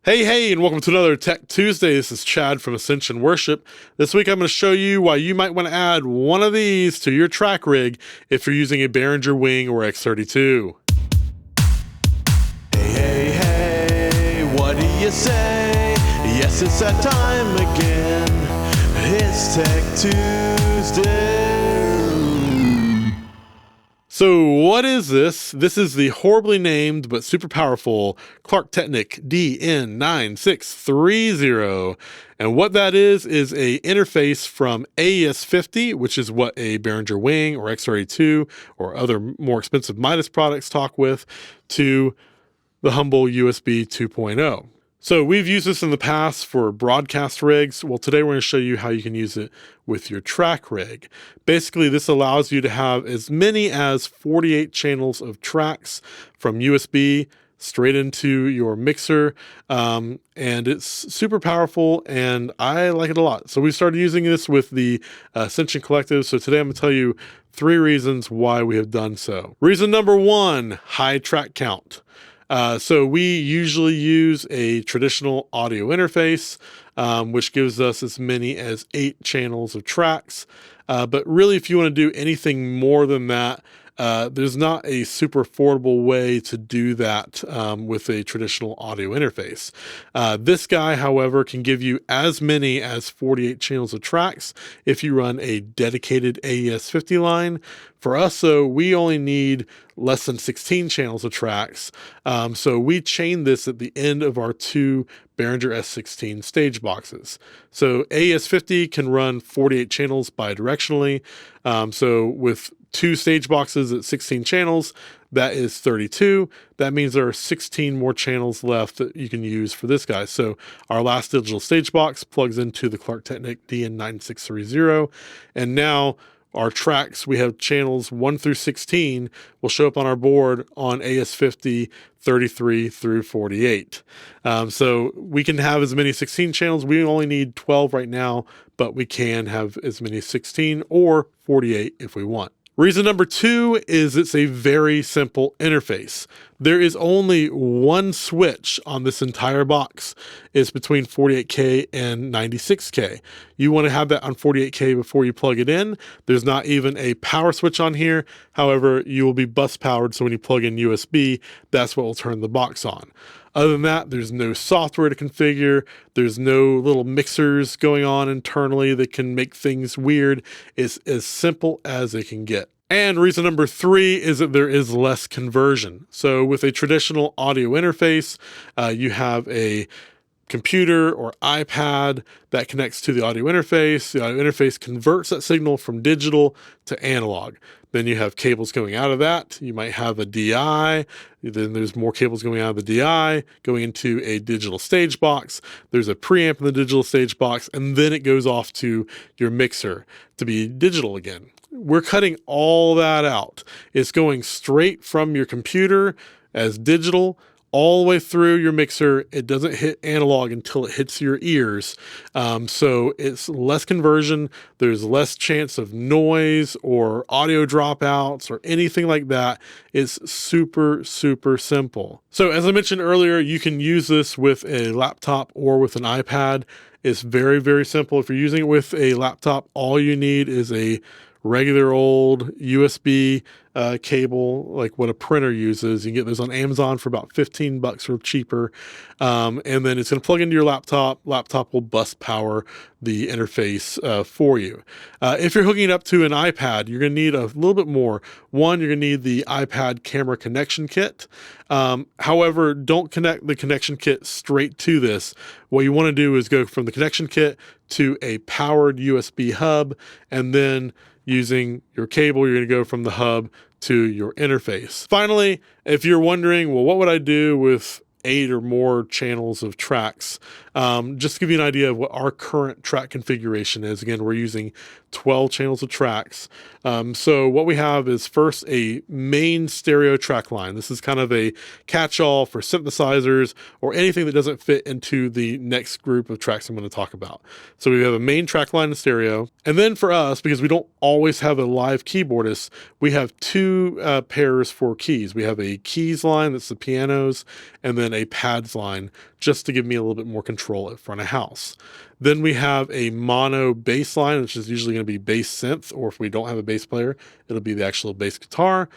Hey, and welcome to another Tech Tuesday. This is Chad from Ascension Worship. This week I'm going to show you why you might want to add one of these to your track rig if you're using a Behringer WING or X32. Hey, what do you say? Yes, it's that time again. It's Tech Tuesday. So what is this? This is the horribly named but super powerful Klark Teknik DN9630. And what that is a interface from AES50, which is what a Behringer WING or X32 or other more expensive Midas products talk with, to the humble USB 2.0. So we've used this in the past for broadcast rigs. Well, today we're going to show you how you can use it with your track rig. Basically, this allows you to have as many as 48 channels of tracks from USB straight into your mixer. And it's super powerful and I like it a lot. So we started using this with the Ascension Collective. So today I'm going to tell you 3 reasons why we have done so. Reason number 1, high track count. So we usually use a traditional audio interface, which gives us as many as 8 channels of tracks. But really, if you want to do anything more than that, there's not a super affordable way to do that with a traditional audio interface. This guy, however, can give you as many as 48 channels of tracks if you run a dedicated AES50 line. For us, though, we only need less than 16 channels of tracks. So we chain this at the end of our 2 Behringer S16 stage boxes. So AES50 can run 48 channels bidirectionally. So with 2 stage boxes at 16 channels, that is 32. That means there are 16 more channels left that you can use for this guy. So our last digital stage box plugs into the Klark Teknik DN9630. And now our tracks, we have channels 1 through 16 will show up on our board on AES50 33 through 48. So we can have as many 16 channels. We only need 12 right now, but we can have as many as 16 or 48 if we want. Reason number 2 is it's a very simple interface. There is only one switch on this entire box. It's between 48K and 96K. You want to have that on 48K before you plug it in. There's not even a power switch on here. However, you will be bus powered, so when you plug in USB, that's what will turn the box on. Other than that, there's no software to configure. There's no little mixers going on internally that can make things weird. It's as simple as it can get. And reason number 3 is that there is less conversion. So with a traditional audio interface, you have a computer or iPad that connects to the audio interface. The audio interface converts that signal from digital to analog. Then you have cables going out of that. You might have a DI. Then there's more cables going out of the DI, going into a digital stage box. There's a preamp in the digital stage box, and then it goes off to your mixer to be digital again. We're cutting all that out. It's going straight from your computer as digital all the way through your mixer. It doesn't hit analog until it hits your ears. So it's less conversion. There's less chance of noise or audio dropouts or anything like that. It's super, super simple. So as I mentioned earlier, you can use this with a laptop or with an iPad. It's very, very simple. If you're using it with a laptop, all you need is a regular old USB cable, like what a printer uses. You can get those on Amazon for about $15 or cheaper. And then it's going to plug into your laptop. Laptop will bus power the interface for you. If you're hooking it up to an iPad, you're going to need a little bit more. One, you're going to need the iPad camera connection kit. However, don't connect the connection kit straight to this. What you want to do is go from the connection kit to a powered USB hub, and then using your cable, you're going to go from the hub to your interface. Finally, if you're wondering, well, what would I do with 8 or more channels of tracks? Just to give you an idea of what our current track configuration is. Again, we're using 12 channels of tracks. So what we have is first a main stereo track line. This is kind of a catch-all for synthesizers or anything that doesn't fit into the next group of tracks I'm going to talk about. So we have a main track line in stereo. And then for us, because we don't always have a live keyboardist, we have 2 pairs for keys. We have a keys line, that's the pianos, and then a pads line just to give me a little bit more control at front of house. Then we have a mono bass line, which is usually going to be bass synth, or if we don't have a bass player, it'll be the actual bass guitar.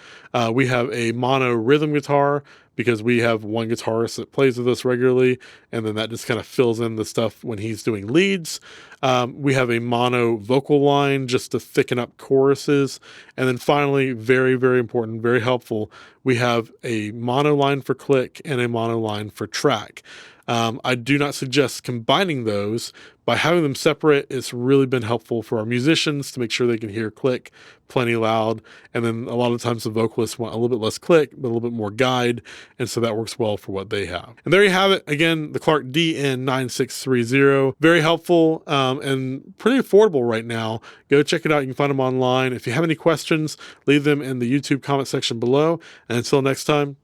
We have a mono rhythm guitar, because we have one guitarist that plays with us regularly, and then that just kind of fills in the stuff when he's doing leads. We have a mono vocal line just to thicken up choruses. And then finally, very, very important, very helpful, we have a mono line for click and a mono line for track. I do not suggest combining those. By having them separate, it's really been helpful for our musicians to make sure they can hear click plenty loud. And then a lot of times the vocalists want a little bit less click, but a little bit more guide. And so that works well for what they have. And there you have it. Again, the Klark DN9630. Very helpful and pretty affordable right now. Go check it out. You can find them online. If you have any questions, leave them in the YouTube comment section below. And until next time,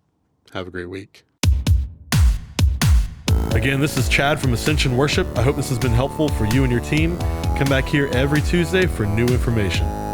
have a great week. Again, this is Chad from Ascension Worship. I hope this has been helpful for you and your team. Come back here every Tuesday for new information.